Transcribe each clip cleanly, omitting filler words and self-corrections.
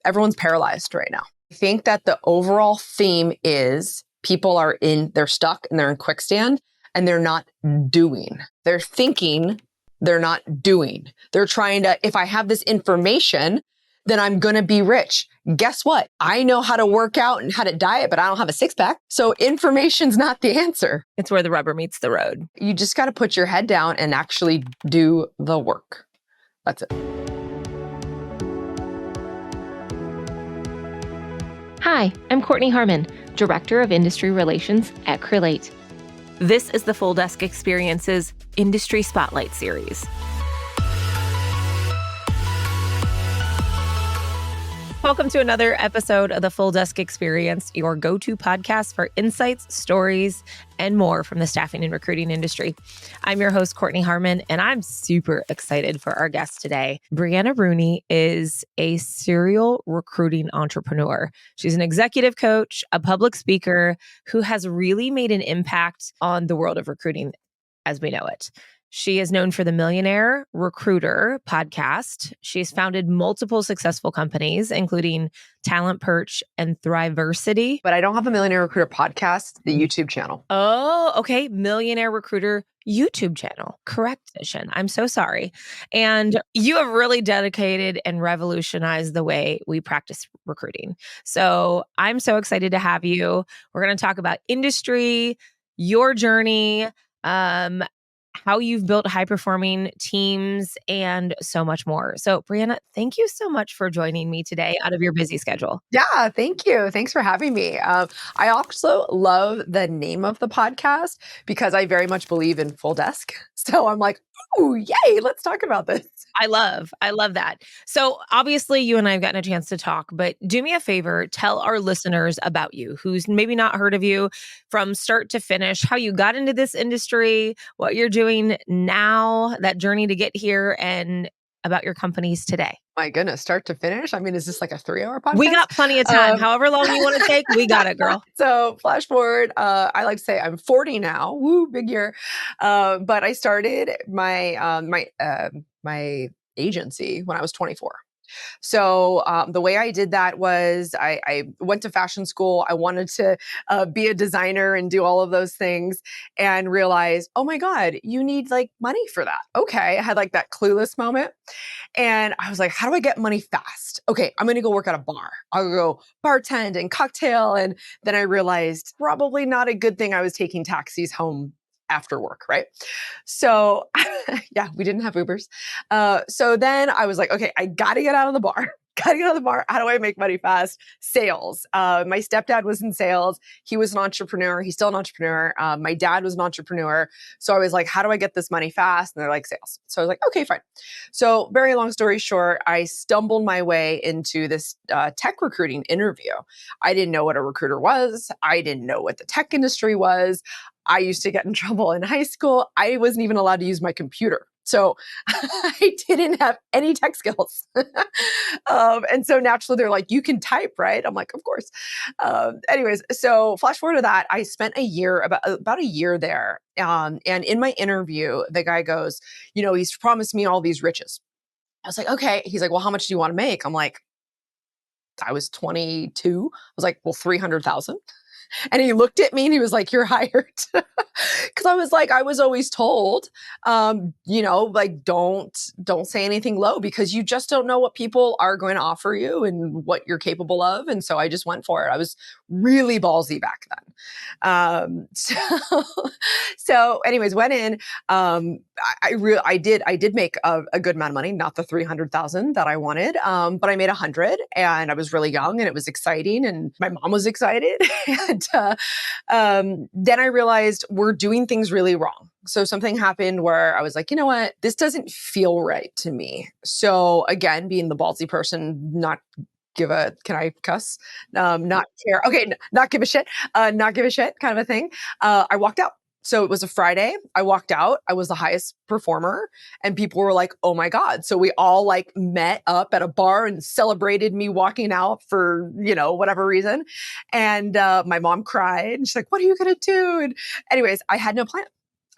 everyone's paralyzed right now. I think that the overall theme is they're stuck and they're in quicksand and they're not doing. They're thinking, they're not doing. They're trying to, if I have this information, then I'm going to be rich. Guess what? I know how to work out and how to diet, but I don't have a six pack. So information's not the answer. It's where the rubber meets the road. You just got to put your head down and actually do the work. That's it. Hi, I'm Kortney Harmon, Director of Industry Relations at Create. This is the Full Desk Experience's Industry Spotlight Series. Welcome to another episode of the Full Desk Experience, your go-to podcast for insights, stories, and more from the staffing and recruiting industry. I'm your host, Kortney Harmon, and I'm super excited for our guest today. Brianna Rooney is a serial recruiting entrepreneur. She's an executive coach, a public speaker who has really made an impact on the world of recruiting as we know it. She is known for the Millionaire Recruiter podcast. She's founded multiple successful companies, including Talent Perch and Thriversity. But I don't have a Millionaire Recruiter podcast, the YouTube channel. Oh, okay. Millionaire Recruiter YouTube channel. Correction. I'm so sorry. And you have really dedicated and revolutionized the way we practice recruiting. So I'm so excited to have you. We're going to talk about industry, your journey, how you've built high-performing teams, and so much more. So, Brianna, thank you so much for joining me today out of your busy schedule. Yeah, thank you. Thanks for having me. I also love the name of the podcast because I very much believe in full desk. So I'm like, oh, yay, let's talk about this. I love that. So obviously you and I have gotten a chance to talk, but do me a favor, tell our listeners about you, who's maybe not heard of you from start to finish, how you got into this industry, what you're doing now, that journey to get here, and about your companies today. My goodness, start to finish? I mean, is this like a 3-hour podcast? We got plenty of time. However long you want to take, we got it, girl. So flash forward, I like to say I'm 40 now. Woo, big year. But I started my agency when I was 24. So the way I did that was I went to fashion school. I wanted to be a designer and do all of those things and realized, oh my God, you need like money for that. Okay. I had like that clueless moment. And I was like, how do I get money fast? Okay, I'm going to go work at a bar. I'll go bartend and cocktail. And then I realized probably not a good thing I was taking taxis home after work, right? So yeah, we didn't have Ubers. So then I was like, okay, I got to get out of the bar. How do I make money fast? Sales. My stepdad was in sales. He was an entrepreneur. He's still an entrepreneur. My dad was an entrepreneur. So I was like, how do I get this money fast? And they're like, sales. So I was like, okay, fine. So very long story short, I stumbled my way into this tech recruiting interview. I didn't know what a recruiter was. I didn't know what the tech industry was. I used to get in trouble in high school. I wasn't even allowed to use my computer. So I didn't have any tech skills. And so naturally they're like, you can type, right? I'm like, of course. Anyways, so flash forward to that. I spent about a year there. And in my interview, the guy goes, he's promised me all these riches. I was like, okay. He's like, well, how much do you want to make? I'm like, I was 22. I was like, well, 300,000. And he looked at me and he was like, you're hired. Cause I was like, I was always told, like, don't say anything low because you just don't know what people are going to offer you and what you're capable of. And so I just went for it. I was really ballsy back then. So anyways, went in, I did make a good amount of money, not the 300,000 that I wanted. But I made 100 and I was really young and it was exciting and my mom was excited. And then I realized we're doing things really wrong. So something happened where I was like, you know what, this doesn't feel right to me. So again, being the ballsy person, can I cuss? Not care. Okay. Not give a shit kind of a thing. I walked out. So it was a Friday. I walked out. I was the highest performer and people were like, oh my God. So we all like met up at a bar and celebrated me walking out for, whatever reason. And my mom cried and she's like, what are you going to do? And anyways, I had no plan.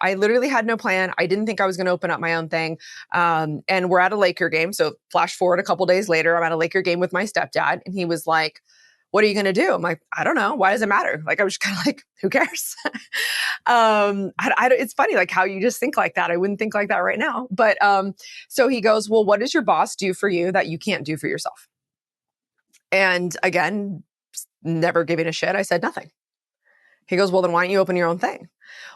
I literally had no plan. I didn't think I was going to open up my own thing. And we're at a Laker game. So flash forward a couple days later, I'm at a Laker game with my stepdad, and he was like, "What are you going to do?" I'm like, "I don't know. Why does it matter?" Like, I was just kind of like, who cares? It's funny, like how you just think like that. I wouldn't think like that right now. But so he goes, "Well, what does your boss do for you that you can't do for yourself?" And again, never giving a shit, I said nothing. He goes, "Well, then why don't you open your own thing?"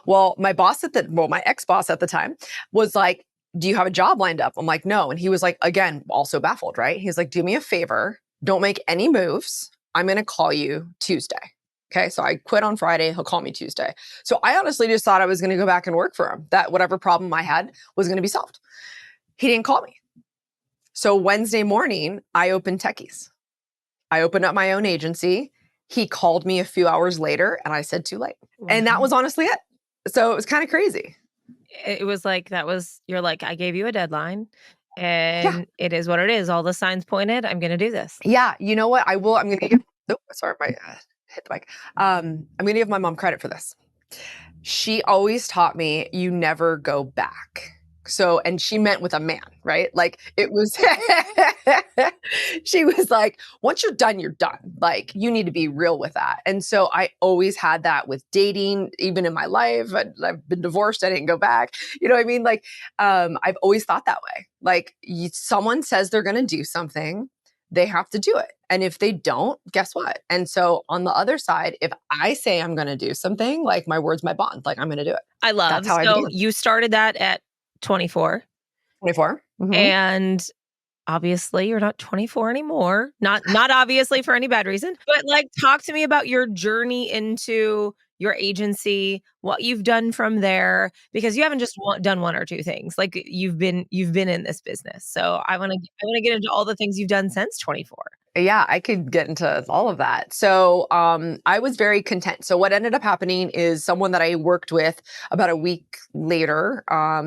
Well, my ex-boss at the time was like, "Do you have a job lined up?" I'm like, "No." And he was like, again, also baffled, right? He's like, "Do me a favor. Don't make any moves. I'm going to call you Tuesday." Okay. So I quit on Friday. He'll call me Tuesday. So I honestly just thought I was going to go back and work for him, that whatever problem I had was going to be solved. He didn't call me. So Wednesday morning, I opened Techies. I opened up my own agency. He called me a few hours later and I said, "Too late." And that was honestly it. So it was kind of crazy. It was like, you're like, I gave you a deadline Yeah. and it is what it is. All the signs pointed, I'm going to do this. Yeah. You know what? I'm going to give, oh, sorry, hit the mic. I'm going to give my mom credit for this. She always taught me, you never go back. So, and she meant with a man, right? Like it was, she was like, once you're done, you're done. Like you need to be real with that. And so I always had that with dating, even in my life. I've been divorced. I didn't go back. You know what I mean? Like, I've always thought that way. Like someone says they're going to do something, they have to do it. And if they don't, guess what? And so on the other side, if I say I'm going to do something, like my word's my bond, like I'm going to do it. I love. That's how I So began. you started that at 24. 24. Mm-hmm. And obviously you're not 24 anymore. Not obviously for any bad reason, but like talk to me about your journey into your agency, what you've done from there, because you haven't just done one or two things. Like you've been in this business. So I want to get into all the things you've done since 24. Yeah, I could get into all of that. So I was very content. So what ended up happening is someone that I worked with about a week later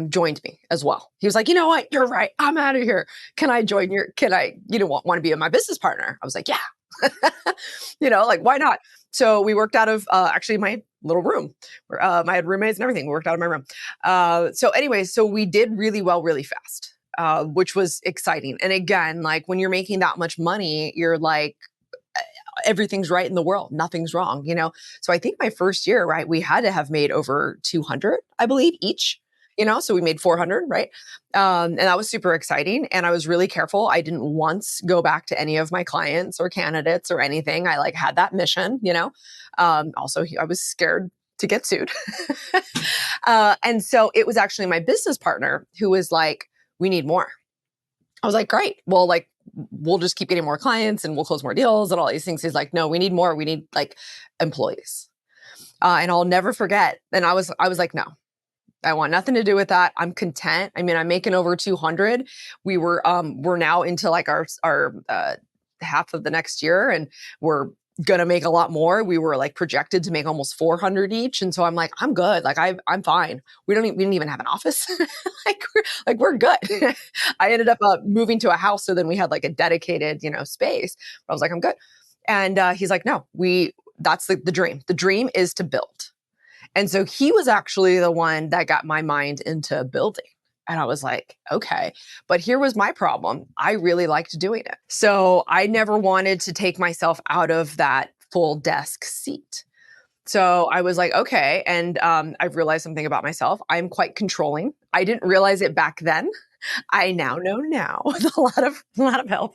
joined me as well. He was like, "You know what? You're right. I'm out of here. Can I want to be my business partner?" I was like, "Yeah." Like why not? So we worked out of actually my little room where I had roommates and everything. We worked out of my room. So we did really well, really fast. Which was exciting. And again, like when you're making that much money, you're like, everything's right in the world. Nothing's wrong, So I think my first year, right, we had to have made over 200, I believe, each. So we made 400, right? And that was super exciting. And I was really careful. I didn't once go back to any of my clients or candidates or anything. I like had that mission, Also, I was scared to get sued. And so it was actually my business partner who was like, "We need more." I was like, "Great. Well, like, we'll just keep getting more clients and we'll close more deals and all these things." He's like, "No, we need more. We need like employees." And I'll never forget. And I was like, "No, I want nothing to do with that. I'm content. I mean, I'm making over 200. We're now into like our half of the next year and we're going to make a lot more. We were like projected to make almost 400 each. And so I'm like, I'm good. Like I'm fine. We didn't even have an office. we're good." I ended up moving to a house. So then we had like a dedicated, space. I was like, "I'm good." And he's like, "No, that's the dream. The dream is to build." And so he was actually the one that got my mind into building. And I was like, okay. But here was my problem. I really liked doing it. So I never wanted to take myself out of that full desk seat. So I was like, okay. And I've realized something about myself. I'm quite controlling. I didn't realize it back then. I now know now with a lot of help.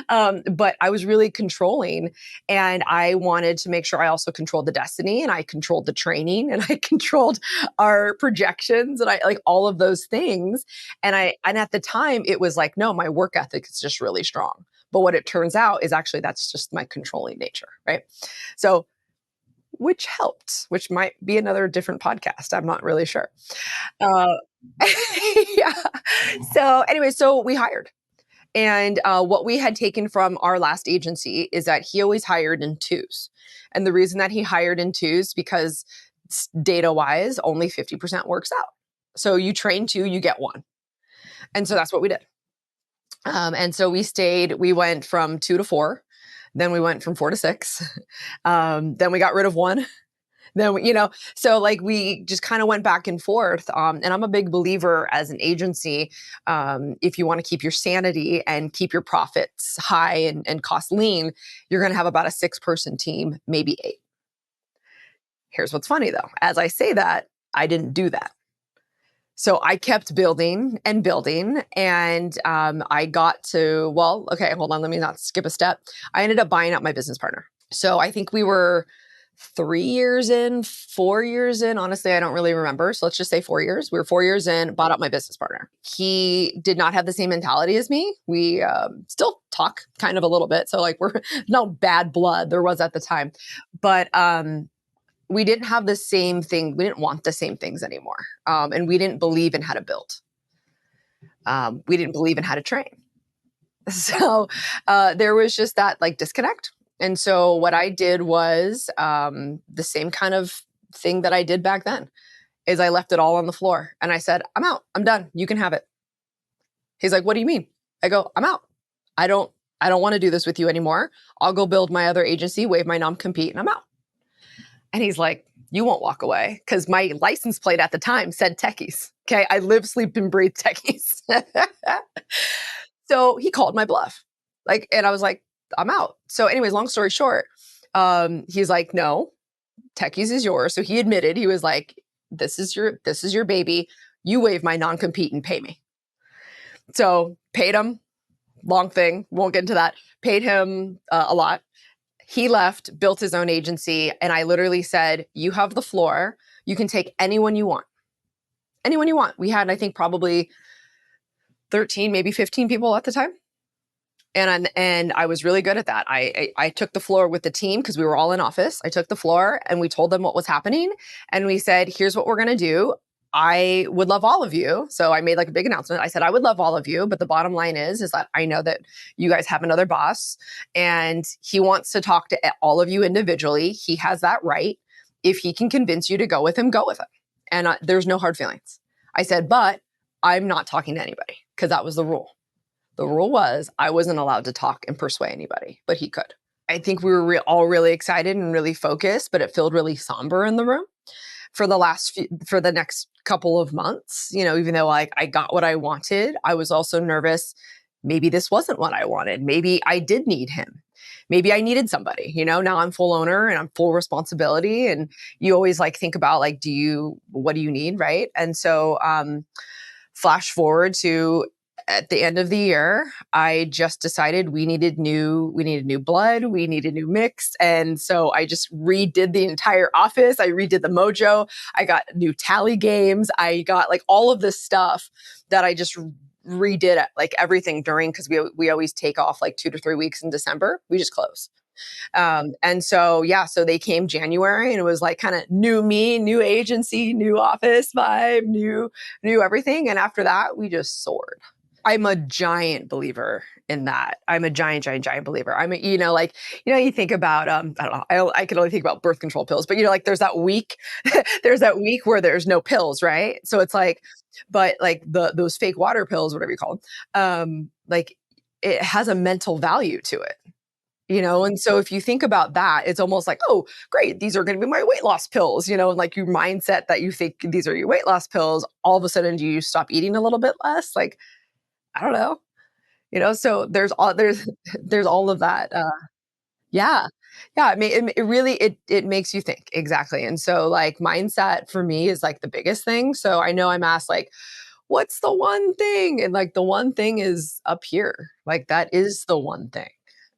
But I was really controlling and I wanted to make sure I also controlled the destiny and I controlled the training and I controlled our projections and I like all of those things. And at the time it was like, no, my work ethic is just really strong. But what it turns out is actually that's just my controlling nature, right? So which helped, which might be another different podcast. I'm not really sure. Uh, yeah. So anyway, so we hired. And what we had taken from our last agency is that he always hired in twos. And the reason that he hired in twos, because data-wise, only 50% works out. So you train two, you get one. And so that's what we did. And so we went from 2 to 4. Then we went from 4 to 6. Then we got rid of one. Then, so like we just kind of went back and forth. And I'm a big believer as an agency, if you want to keep your sanity and keep your profits high and cost lean, you're going to have about a 6-person team, maybe 8. Here's what's funny though. As I say that, I didn't do that. So I kept building and building, and I got to, well, okay, hold on, let me not skip a step. I ended up buying out my business partner. So I think we were 3 years in, 4 years in. Honestly, I don't really remember. So let's just say 4 years. We were 4 years in, bought out my business partner. He did not have the same mentality as me. We still talk kind of a little bit. So like we're no bad blood. There was at the time, but we didn't have the same thing. We didn't want the same things anymore. And we didn't believe in how to build. We didn't believe in how to train. So there was just that like disconnect. And so what I did was the same kind of thing that I did back then is I left it all on the floor and I said, I'm out. I'm done. You can have it. He's like, what do you mean? I go, I'm out. I don't want to do this with you anymore. I'll go build my other agency, waive my non-compete, and I'm out. And he's like, you won't walk away, because my license plate at the time said techies. Okay. I live, sleep, and breathe techies. So he called my bluff. And I was like, I'm out. So anyways, long story short, he's like, no, techies is yours. So he admitted, he was like, this is your baby. You waive my non-compete and pay me. So paid him, long thing, won't get into that. Paid him a lot. He left, built his own agency. And I literally said, you have the floor. You can take anyone you want. Anyone you want. We had, I think, probably 13, maybe 15 people at the time. And I was really good at that. I took the floor with the team because we were all in office. I took the floor and we told them what was happening. And we said, here's what we're going to do. I would love all of you. So I made like a big announcement. I said, I would love all of you. But the bottom line is that I know that you guys have another boss and he wants to talk to all of you individually. He has that right. If he can convince you to go with him, go with him. And there's no hard feelings. I said, but I'm not talking to anybody, because that was the rule. The rule was I wasn't allowed to talk and persuade anybody, but he could. I think we were all really excited and really focused, but it felt really somber in the room for the next couple of months. Even though I got what I wanted, I was also nervous. Maybe this wasn't what I wanted. Maybe I did need him. Maybe I needed somebody. Now I'm full owner and I'm full responsibility. And you always think about what do you need, right? And so flash forward to at the end of the year, I just decided we needed new blood, we needed new mix. And so I just redid the entire office. I redid the mojo. I got new tally games. I got all of this stuff that I just redid everything during, because we always take off 2 to 3 weeks in December. We just close. And so, so they came January and it was kind of new me, new agency, new office vibe, new everything. And after that, we just soared. I'm a giant believer in that. I'm a giant believer. You think about, I don't know, I can only think about birth control pills, but there's that week, there's that week where there's no pills, right? So it's but those fake water pills, whatever you call them, it has a mental value to it. And so if you think about that, it's almost oh, great, these are going to be my weight loss pills, and your mindset that you think these are your weight loss pills, all of a sudden, do you stop eating a little bit less? I don't know, so there's all of that. Yeah. I mean, it really, it makes you think. Exactly. And so mindset for me is the biggest thing. So I know I'm asked what's the one thing? And the one thing is up here. That is the one thing.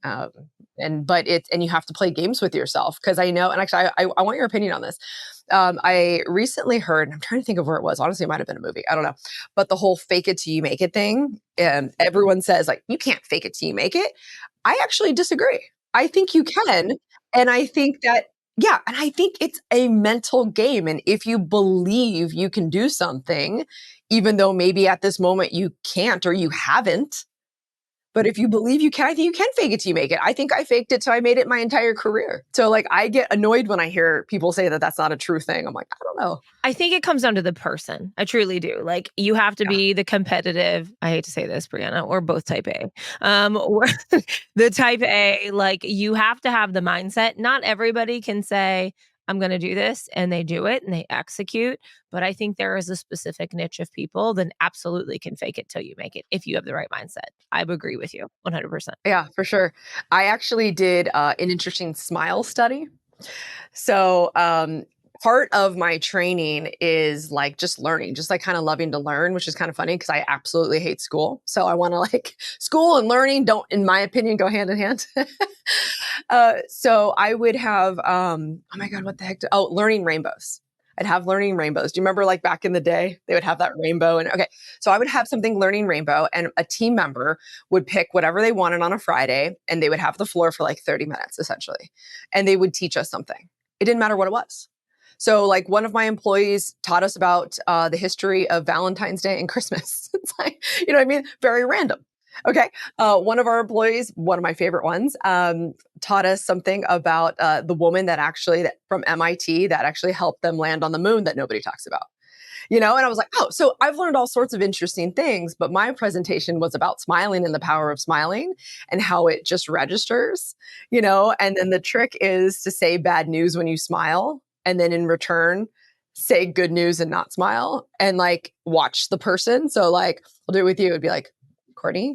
And you have to play games with yourself, because I know, and actually I want your opinion on this. I recently heard, and I'm trying to think of where it was. Honestly, it might've been a movie. I don't know. But the whole fake it till you make it thing. And everyone says you can't fake it till you make it. I actually disagree. I think you can. And I think that, and I think it's a mental game. And if you believe you can do something, even though maybe at this moment you can't or you haven't, but if you believe you can, I think you can fake it till you make it. I think I faked it till I made it my entire career. So I get annoyed when I hear people say that that's not a true thing. I'm I don't know. I think it comes down to the person. I truly do. You have to be the competitive, I hate to say this, Brianna, or both type A. Or the type A, you have to have the mindset. Not everybody can say, I'm going to do this, and they do it and they execute. But I think there is a specific niche of people that absolutely can fake it till you make it if you have the right mindset. I would agree with you 100%. Yeah, for sure. I actually did an interesting smile study. So, part of my training is like just learning, just like kind of loving to learn, which is kind of funny because I absolutely hate school. So I want to like school and learning don't, in my opinion, go hand in hand. So I would have, oh my God, what the heck? Learning rainbows. I'd have learning rainbows. Do you remember like back in the day, they would have that rainbow? And okay, so I would have something learning rainbow, and a team member would pick whatever they wanted on a Friday, and they would have the floor for like 30 minutes essentially. And they would teach us something. It didn't matter what it was. So like one of my employees taught us about the history of Valentine's Day and Christmas. It's like, you know what I mean? Very random. Okay. One of our employees, one of my favorite ones, taught us something about the woman from MIT that actually helped them land on the moon that nobody talks about. And I was like, oh, so I've learned all sorts of interesting things, but my presentation was about smiling and the power of smiling and how it just registers, and then the trick is to say bad news when you smile. And then in return, say good news and not smile and like watch the person. So like, I'll do it with you. It'd be like, Kortney,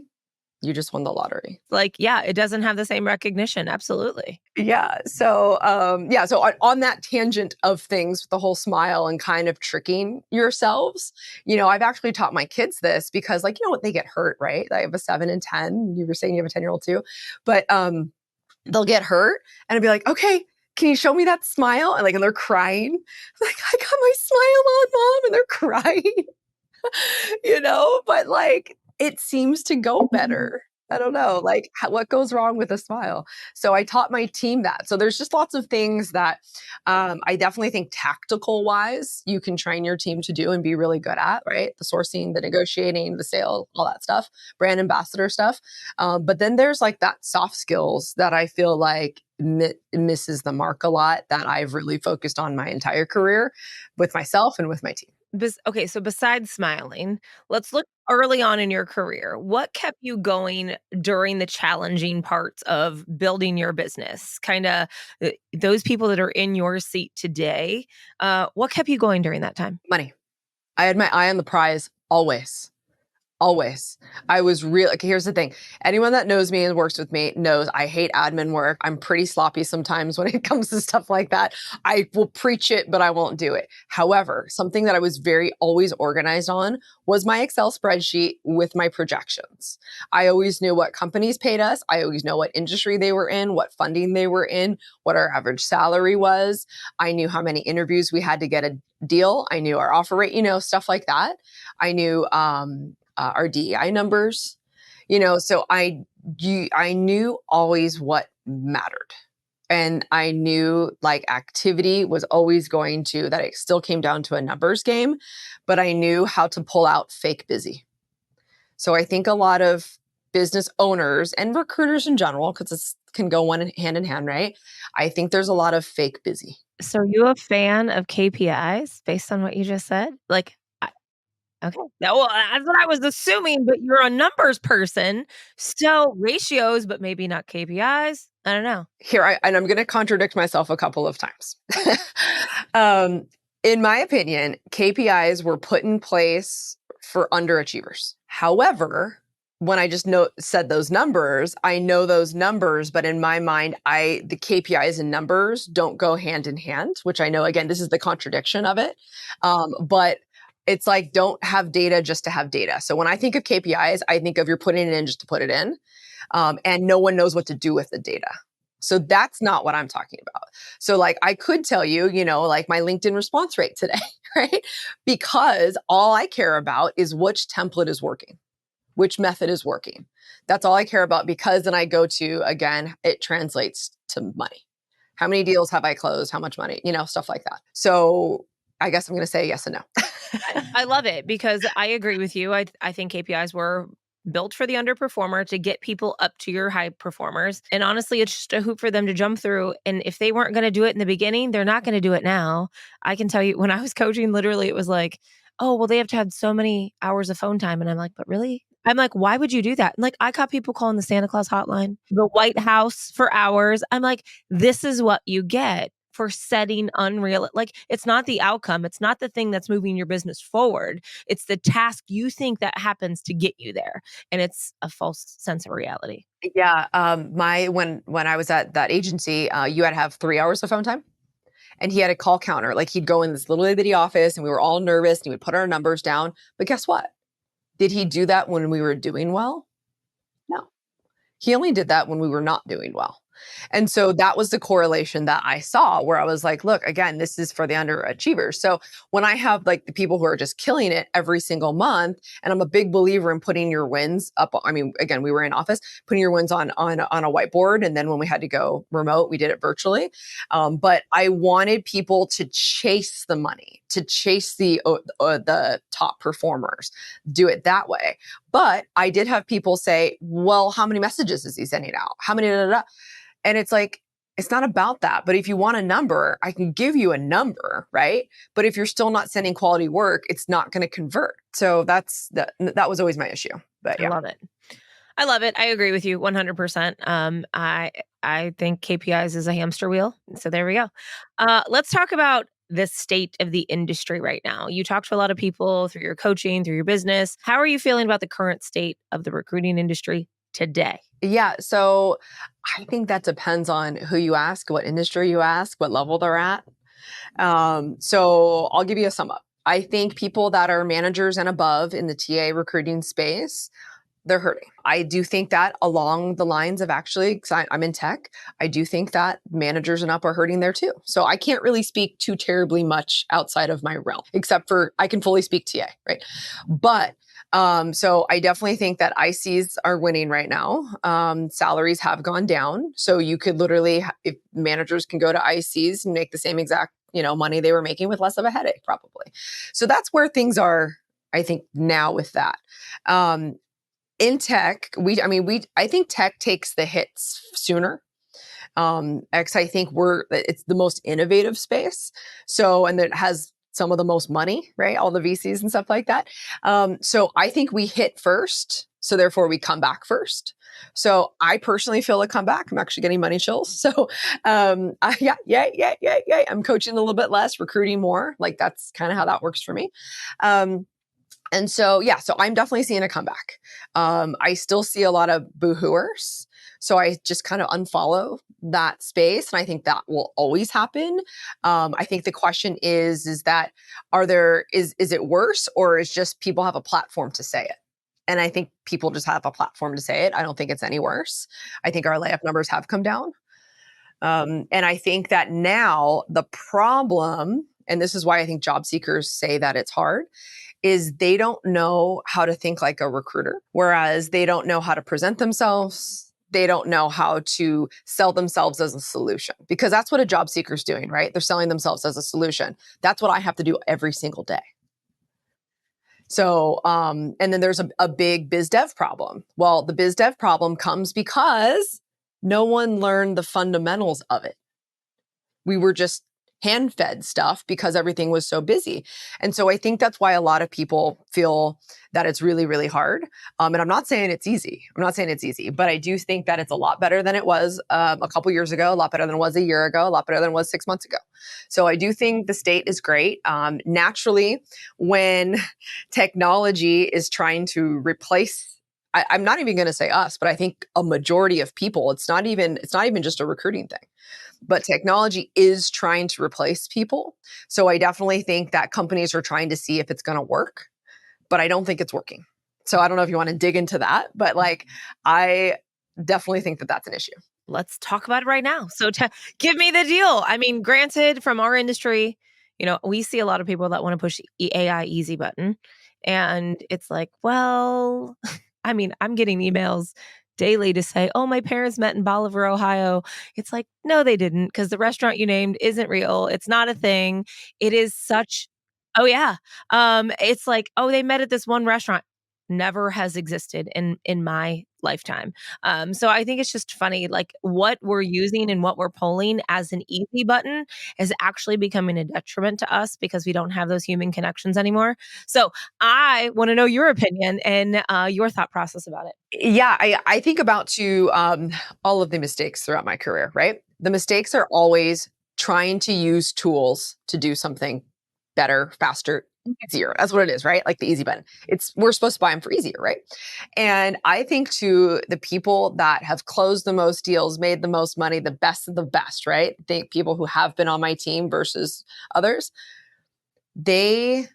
you just won the lottery. Like, yeah, it doesn't have the same recognition. Absolutely. Yeah. So, So on that tangent of things, with the whole smile and kind of tricking yourselves, I've actually taught my kids this because, like, what, they get hurt, right? I have a 7 and 10. You were saying you have a 10-year-old too, but they'll get hurt, and I'd be like, okay, can you show me that smile? And they're crying. Like, I got my smile on, Mom, and they're crying. But like, it seems to go better. I don't know, like what goes wrong with a smile? So I taught my team that. So there's just lots of things that I definitely think tactical wise, you can train your team to do and be really good at, right? The sourcing, the negotiating, the sale, all that stuff, brand ambassador stuff. But then there's like that soft skills that I feel like misses the mark a lot, that I've really focused on my entire career with myself and with my team. Okay, so besides smiling, let's look early on in your career. What kept you going during the challenging parts of building your business? Kind of those people that are in your seat today, what kept you going during that time? Money. I had my eye on the prize always. Always. I was real. Okay, here's the thing. Anyone that knows me and works with me knows I hate admin work. I'm pretty sloppy sometimes when it comes to stuff like that. I will preach it, but I won't do it. However, something that I was very always organized on was my Excel spreadsheet with my projections. I always knew what companies paid us. I always know what industry they were in, what funding they were in, what our average salary was. I knew how many interviews we had to get a deal. I knew our offer rate, stuff like that. I knew, our DEI numbers, so I knew always what mattered. And I knew like activity was always that it still came down to a numbers game, but I knew how to pull out fake busy. So I think a lot of business owners and recruiters in general, because it can go hand in hand, right? I think there's a lot of fake busy. So are you a fan of KPIs based on what you just said? Like, okay. Well, that's what I was assuming, but you're a numbers person. Still ratios, but maybe not KPIs. I don't know. And I'm going to contradict myself a couple of times. In my opinion, KPIs were put in place for underachievers. However, when I just said those numbers, I know those numbers, but in my mind, the KPIs and numbers don't go hand in hand, which I know, again, this is the contradiction of it. But it's like, don't have data just to have data. So when I think of KPIs, I think of you're putting it in just to put it in, and no one knows what to do with the data. So that's not what I'm talking about. So like, I could tell you, like my LinkedIn response rate today, right? Because all I care about is which template is working, which method is working. That's all I care about, because then I go to, again, it translates to money. How many deals have I closed? How much money? Stuff like that. So I guess I'm going to say yes and no. I love it because I agree with you. I think KPIs were built for the underperformer to get people up to your high performers. And honestly, it's just a hoop for them to jump through. And if they weren't going to do it in the beginning, they're not going to do it now. I can tell you, when I was coaching, literally, it was like, oh, well, they have to have so many hours of phone time. And I'm like, but really? I'm like, why would you do that? And like, I caught people calling the Santa Claus hotline, the White House for hours. I'm like, this is what you get for setting unreal, like it's not the outcome. It's not the thing that's moving your business forward. It's the task you think that happens to get you there. And it's a false sense of reality. Yeah. When I was at that agency, you had to have 3 hours of phone time. And he had a call counter. Like he'd go in this little bitty office and we were all nervous and he would put our numbers down. But guess what? Did he do that when we were doing well? No. He only did that when we were not doing well. And so that was the correlation that I saw where I was like, look, again, this is for the underachievers. So when I have like the people who are just killing it every single month, and I'm a big believer in putting your wins up. I mean, again, we were in office, putting your wins on a whiteboard. And then when we had to go remote, we did it virtually. But I wanted people to chase the money, to chase the top performers, do it that way. But I did have people say, well, how many messages is he sending out? How many? Da, da, da? And it's like, it's not about that. But if you want a number, I can give you a number, right? But if you're still not sending quality work, it's not going to convert. So that was always my issue. But I yeah. love it. I love it. I agree with you 100%. I think KPIs is a hamster wheel. So there we go. Let's talk about the state of the industry right now. You talk to a lot of people through your coaching, through your business. How are you feeling about the current state of the recruiting industry today? Yeah. So I think that depends on who you ask, what industry you ask, what level they're at. So I'll give you a sum up. I think people that are managers and above in the TA recruiting space, they're hurting. I do think that along the lines of actually, because I'm in tech, I do think that managers and up are hurting there too. So I can't really speak too terribly much outside of my realm, except for I can fully speak TA, right? But so I definitely think that ICs are winning right now. Salaries have gone down. So you could literally, if managers can go to ICs and make the same exact, money they were making with less of a headache, probably. So that's where things are, I think, now with that. In tech, I think tech takes the hits sooner. Because I think it's the most innovative space. So, and it has some of the most money, right? All the VCs and stuff like that. So I think we hit first. So therefore we come back first. So I personally feel a comeback. I'm actually getting money chills. So yeah. I'm coaching a little bit less, recruiting more. Like that's kind of how that works for me. And so, yeah, so I'm definitely seeing a comeback. I still see a lot of boohooers. So I just kind of unfollow that space. And I think that will always happen. I think the question is that is it worse or is just people have a platform to say it? And I think people just have a platform to say it. I don't think it's any worse. I think our layup numbers have come down. And I think that now the problem, and this is why I think job seekers say that it's hard, is they don't know how to think like a recruiter, whereas they don't know how to present themselves. They don't know how to sell themselves as a solution, because that's what a job seeker is doing, right? They're selling themselves as a solution. That's what I have to do every single day. So, and then there's a big biz dev problem. Well, the biz dev problem comes because no one learned the fundamentals of it. We were just hand-fed stuff because everything was so busy. And so I think that's why a lot of people feel that it's really, really hard. And I'm not saying it's easy. But I do think that it's a lot better than it was a couple years ago, a lot better than it was a year ago, a lot better than it was 6 months ago. So I do think the state is great. Naturally, when technology is trying to replace, I'm not even going to say us, but I think a majority of people, it's not even just a recruiting thing. But technology is trying to replace people. So I definitely think that companies are trying to see if it's going to work, but I don't think it's working. So I don't know if you want to dig into that, but I definitely think that that's an issue. Let's talk about it right now. So give me the deal. I mean, granted, from our industry, we see a lot of people that want to push the AI easy button. And it's like, well, I mean, I'm getting emails daily to say, oh, my parents met in Bolivar, Ohio. It's like, no, they didn't, because the restaurant you named isn't real. It's not a thing. It is such, oh yeah. It's like, oh, they met at this one restaurant. Never has existed in my lifetime. So I think it's just funny, like what we're using and what we're pulling as an easy button is actually becoming a detriment to us because we don't have those human connections anymore. So I want to know your opinion and your thought process about it. Yeah, I think about all of the mistakes throughout my career, right? The mistakes are always trying to use tools to do something better, faster, easier. That's what it is, right? Like the easy button. We're supposed to buy them for easier, right? And I think to the people that have closed the most deals, made the most money, the best of the best, right? I think people who have been on my team versus others, they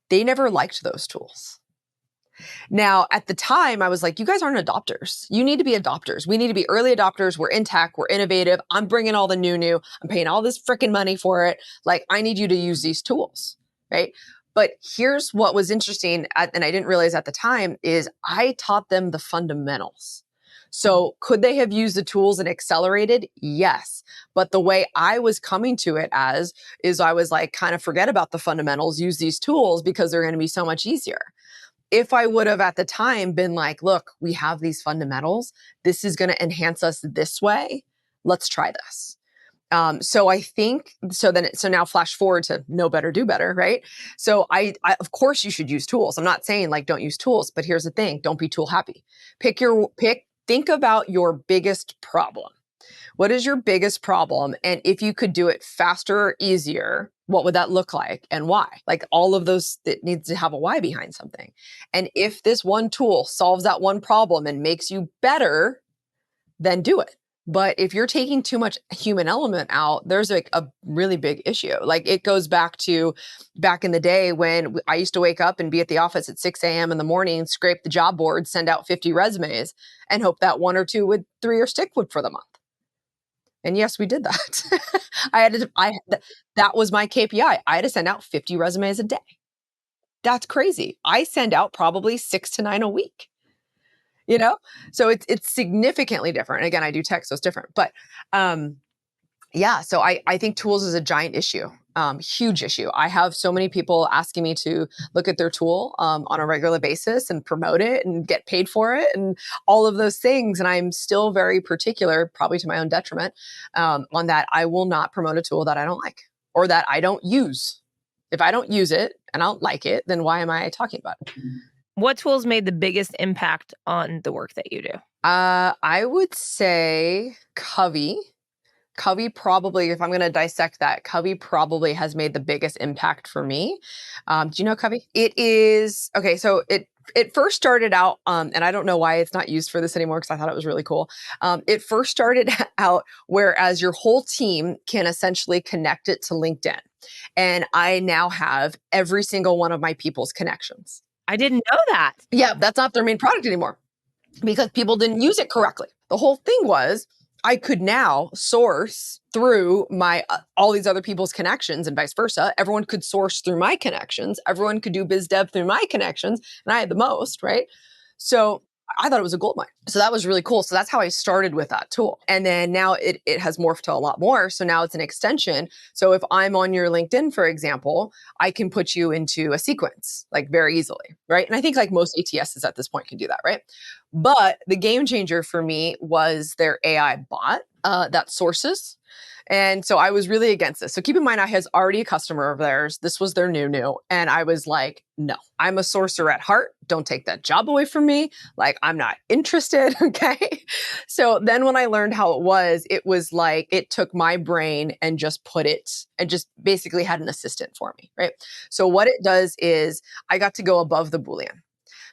never liked those tools. Now, at the time, I was like, you guys aren't adopters. You need to be adopters. We need to be early adopters. We're in tech. We're innovative. I'm bringing all the new. I'm paying all this freaking money for it. Like, I need you to use these tools, right? But here's what was interesting, and I didn't realize at the time, is I taught them the fundamentals. So could they have used the tools and accelerated? Yes. But the way I was coming to it is I was like, kind of forget about the fundamentals, use these tools because they're going to be so much easier. If I would have at the time been like, look, we have these fundamentals. This is going to enhance us this way. Let's try this. So I think, so now flash forward to know better, do better, right? So I, of course you should use tools. I'm not saying like, don't use tools, but here's the thing. Don't be tool happy. Think about your biggest problem. What is your biggest problem? And if you could do it faster or easier, what would that look like and why? Like all of those, it needs to have a why behind something. And if this one tool solves that one problem and makes you better, then do it. But if you're taking too much human element out, there's like a really big issue. Like it goes back to back in the day when I used to wake up and be at the office at 6 a.m. in the morning, scrape the job board, send out 50 resumes and hope that 1 or 2 would 3 or stick would for the month. And yes, we did that. That was my KPI. I had to send out 50 resumes a day. That's crazy. I send out probably 6 to 9 a week. You know, so it's significantly different. Again, I do tech, so it's different. But yeah, so I think tools is a giant issue, huge issue. I have so many people asking me to look at their tool on a regular basis and promote it and get paid for it and all of those things. And I'm still very particular, probably to my own detriment, on that. I will not promote a tool that I don't like or that I don't use. If I don't use it and I don't like it, then why am I talking about it? What tools made the biggest impact on the work that you do? I would say Covey. Covey probably, if I'm going to dissect that, Covey probably has made the biggest impact for me. Do you know Covey? It is, okay, so it first started out, and I don't know why it's not used for this anymore because I thought it was really cool. It first started out whereas your whole team can essentially connect it to LinkedIn. And I now have every single one of my people's connections. I didn't know that. Yeah, that's not their main product anymore because people didn't use it correctly. The whole thing was I could now source through my all these other people's connections and vice versa. Everyone could source through my connections. Everyone could do biz dev through my connections, and I had the most, right? So I thought it was a gold mine. So that was really cool. So that's how I started with that tool. And then now it has morphed to a lot more. So now it's an extension. So if I'm on your LinkedIn, for example, I can put you into a sequence like very easily, right? And I think like most ATSs at this point can do that, right? But the game changer for me was their AI bot that sources. And so I was really against this. So keep in mind, I was already a customer of theirs. This was their new. And I was like, no, I'm a sourcer at heart. Don't take that job away from me. Like, I'm not interested. Okay. So then when I learned how it was like it took my brain and just put it and just basically had an assistant for me. Right. So what it does is I got to go above the Boolean.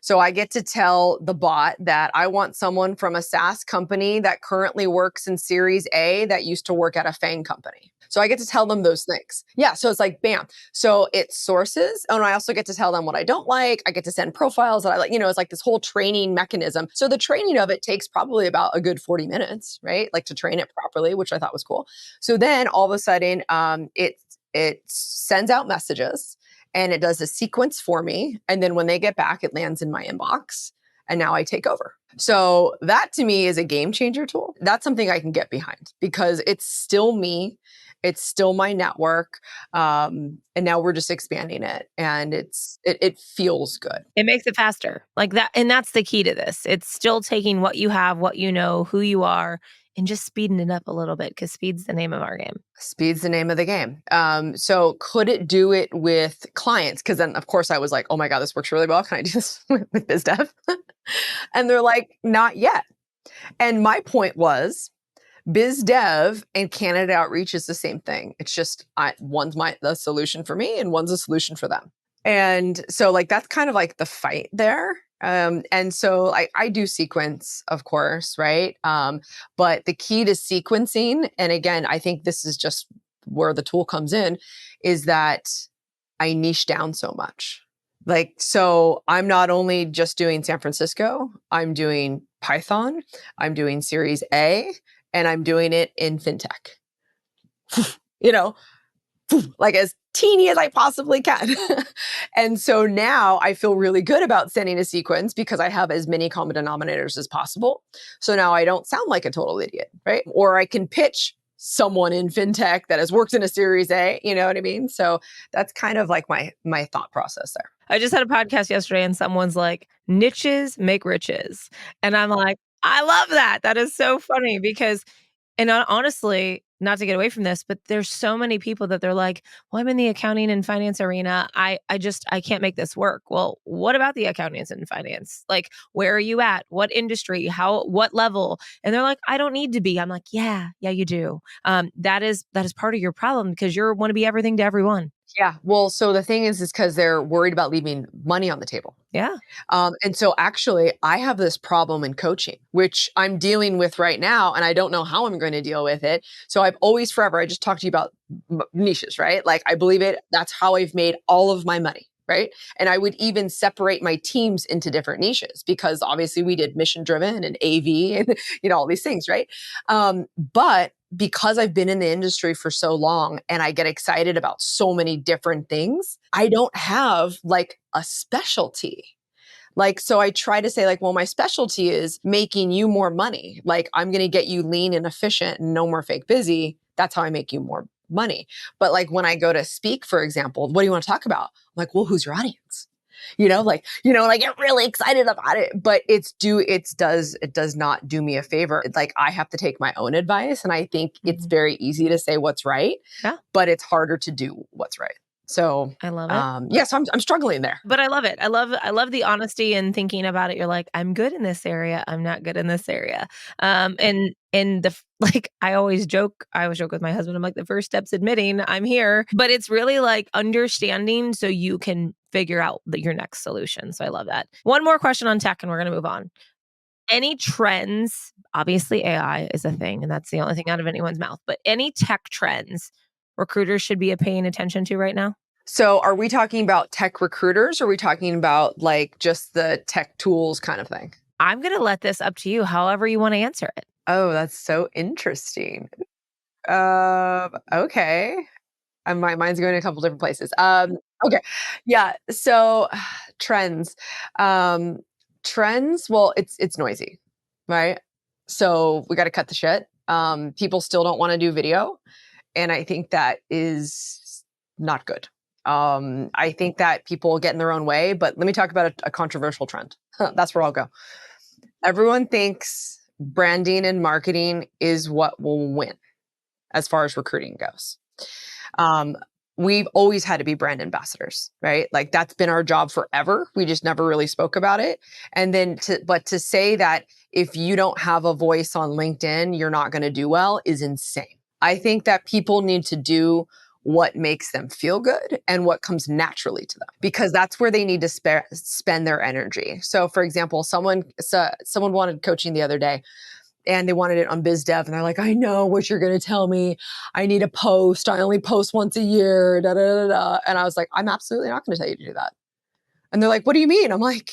So I get to tell the bot that I want someone from a SaaS company that currently works in Series A that used to work at a FANG company. So I get to tell them those things. Yeah. So it's like, bam. So it sources. And I also get to tell them what I don't like. I get to send profiles that I like, it's like this whole training mechanism. So the training of it takes probably about a good 40 minutes, right? Like to train it properly, which I thought was cool. So then all of a sudden, it sends out messages. And it does a sequence for me. And then when they get back, it lands in my inbox. And now I take over. So that to me is a game changer tool. That's something I can get behind because it's still me. It's still my network. And now we're just expanding it. And it feels good. It makes it faster like that. And that's the key to this. It's still taking what you have, what you know, who you are, and just speeding it up a little bit because speed's the name of our game. Speed's the name of the game. So could it do it with clients? Because then, of course, I was like, oh my God, this works really well. Can I do this with BizDev? And they're like, not yet. And my point was, Biz dev and candidate outreach is the same thing. It's just one's the solution for me and one's a solution for them. And so like that's kind of like the fight there. And so I do sequence, of course, right? But the key to sequencing, and again, I think this is just where the tool comes in, is that I niche down so much. Like, so I'm not only just doing San Francisco, I'm doing Python, I'm doing Series A, and I'm doing it in fintech, you know, like as teeny as I possibly can. And so now I feel really good about sending a sequence because I have as many common denominators as possible. So now I don't sound like a total idiot, right? Or I can pitch someone in fintech that has worked in a Series A, you know what I mean? So that's kind of like my thought process there. I just had a podcast yesterday and someone's like, niches make riches. And I'm like, I love that. That is so funny because, and honestly, not to get away from this, but there's so many people that they're like, well, I'm in the accounting and finance arena. I can't make this work. Well, what about the accountants and finance? Like, where are you at? What industry? What level? And they're like, I don't need to be. I'm like, yeah, you do. That is part of your problem because you want to be everything to everyone. Yeah. Well, so the thing is because they're worried about leaving money on the table. Yeah. And so actually, I have this problem in coaching, which I'm dealing with right now, and I don't know how I'm going to deal with it. So I've always forever, I just talked to you about niches, right? Like I believe it. That's how I've made all of my money. Right. And I would even separate my teams into different niches because obviously we did mission driven and AV and, all these things. Right. But because I've been in the industry for so long and I get excited about so many different things, I don't have like a specialty. Like, so I try to say like, well, my specialty is making you more money. Like I'm going to get you lean and efficient and no more fake busy. That's how I make you more money. But like when I go to speak, for example, what do you want to talk about? I'm like, well, who's your audience? And I get really excited about it, but it does not do me a favor. It's like I have to take my own advice. And I think it's very easy to say what's right, but it's harder to do what's right. So I love it. Yes, I'm struggling there. But I love it. I love the honesty and thinking about it. You're like, I'm good in this area. I'm not good in this area. And I always joke with my husband. I'm like, the first step's admitting I'm here, but it's really like understanding so you can figure out your next solution. So I love that. One more question on tech and we're going to move on. Any trends? Obviously AI is a thing and that's the only thing out of anyone's mouth, but any tech trends recruiters should be paying attention to right now? So are we talking about tech recruiters or are we talking about like just the tech tools kind of thing? I'm going to let this up to you, however you want to answer it. Oh, that's so interesting. Okay. My mind's going a couple different places. Okay. Yeah. So trends. Trends, well, it's noisy, right? So we got to cut the shit. People still don't want to do video. And I think that is not good. I think that people get in their own way, but let me talk about a controversial trend. That's where I'll go. Everyone thinks branding and marketing is what will win as far as recruiting goes. We've always had to be brand ambassadors, right? Like that's been our job forever. We just never really spoke about it. And then to say that if you don't have a voice on LinkedIn, you're not going to do well is insane. I think that people need to do what makes them feel good and what comes naturally to them, because that's where they need to spend their energy. So for example, someone wanted coaching the other day and they wanted it on biz dev and they're like, I know what you're going to tell me. I need a post. I only post once a year. Da, da, da, da. And I was like, I'm absolutely not going to tell you to do that. And they're like, what do you mean? I'm like,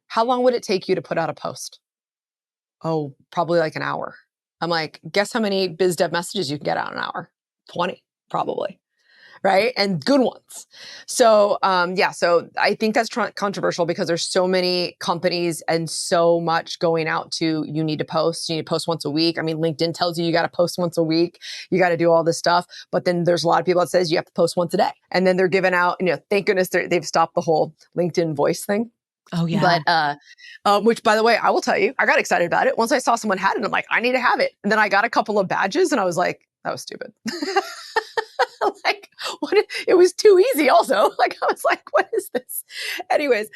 how long would it take you to put out a post? Oh, probably like an hour. I'm like, guess how many biz dev messages you can get out in an hour? 20, probably. Right. And good ones. So, so I think that's controversial because there's so many companies and so much going out to, you need to post once a week. I mean, LinkedIn tells you got to post once a week. You got to do all this stuff. But then there's a lot of people that says you have to post once a day. And then they're giving out, thank goodness they've stopped the whole LinkedIn voice thing. Oh yeah. But, which by the way, I will tell you, I got excited about it. Once I saw someone had it, I'm like, I need to have it. And then I got a couple of badges and I was like, that was stupid. Like, it was too easy also. Like, I was like, what is this? Anyways,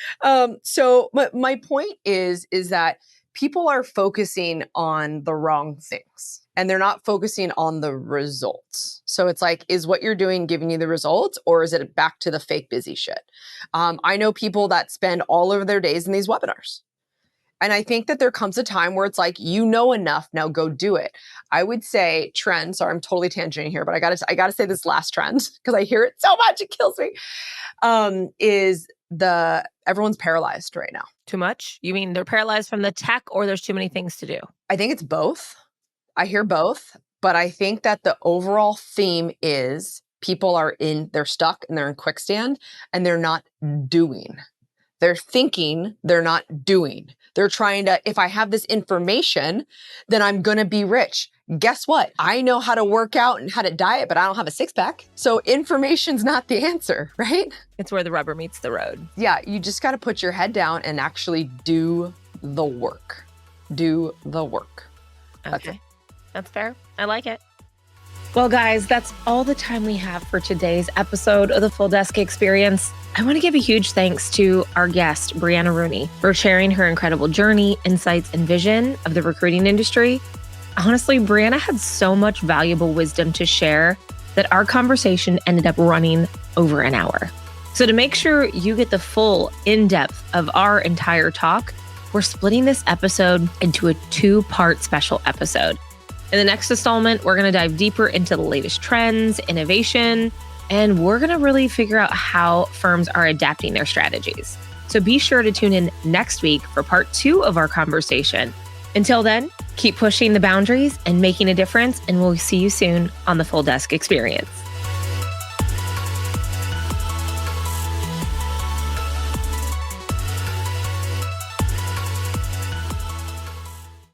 so my point is that people are focusing on the wrong things. and they're not focusing on the results. So it's like, is what you're doing giving you the results, or is it back to the fake busy shit? I know people that spend all of their days in these webinars. And I think that there comes a time where it's like, you know enough, now go do it. I would say trend, sorry, I'm totally tangenting here, but I gotta say this last trend because I hear it so much, it kills me, is everyone's paralyzed right now. Too much? You mean they're paralyzed from the tech, or there's too many things to do? I think it's both. I hear both, but I think that the overall theme is people they're stuck and they're in quicksand and they're not doing. They're thinking, they're not doing. They're trying to, if I have this information, then I'm going to be rich. Guess what? I know how to work out and how to diet, but I don't have a six pack. So information's not the answer, right? It's where the rubber meets the road. Yeah, you just got to put your head down and actually do the work. Do the work. Okay. That's fair. I like it. Well, guys, that's all the time we have for today's episode of the Full Desk Experience. I want to give a huge thanks to our guest, Brianna Rooney, for sharing her incredible journey, insights, and vision of the recruiting industry. Honestly, Brianna had so much valuable wisdom to share that our conversation ended up running over an hour. So to make sure you get the full in-depth of our entire talk, we're splitting this episode into a 2-part special episode. In the next installment, we're going to dive deeper into the latest trends, innovation, and we're going to really figure out how firms are adapting their strategies. So be sure to tune in next week for part 2 of our conversation. Until then, keep pushing the boundaries and making a difference, and we'll see you soon on the Full Desk Experience.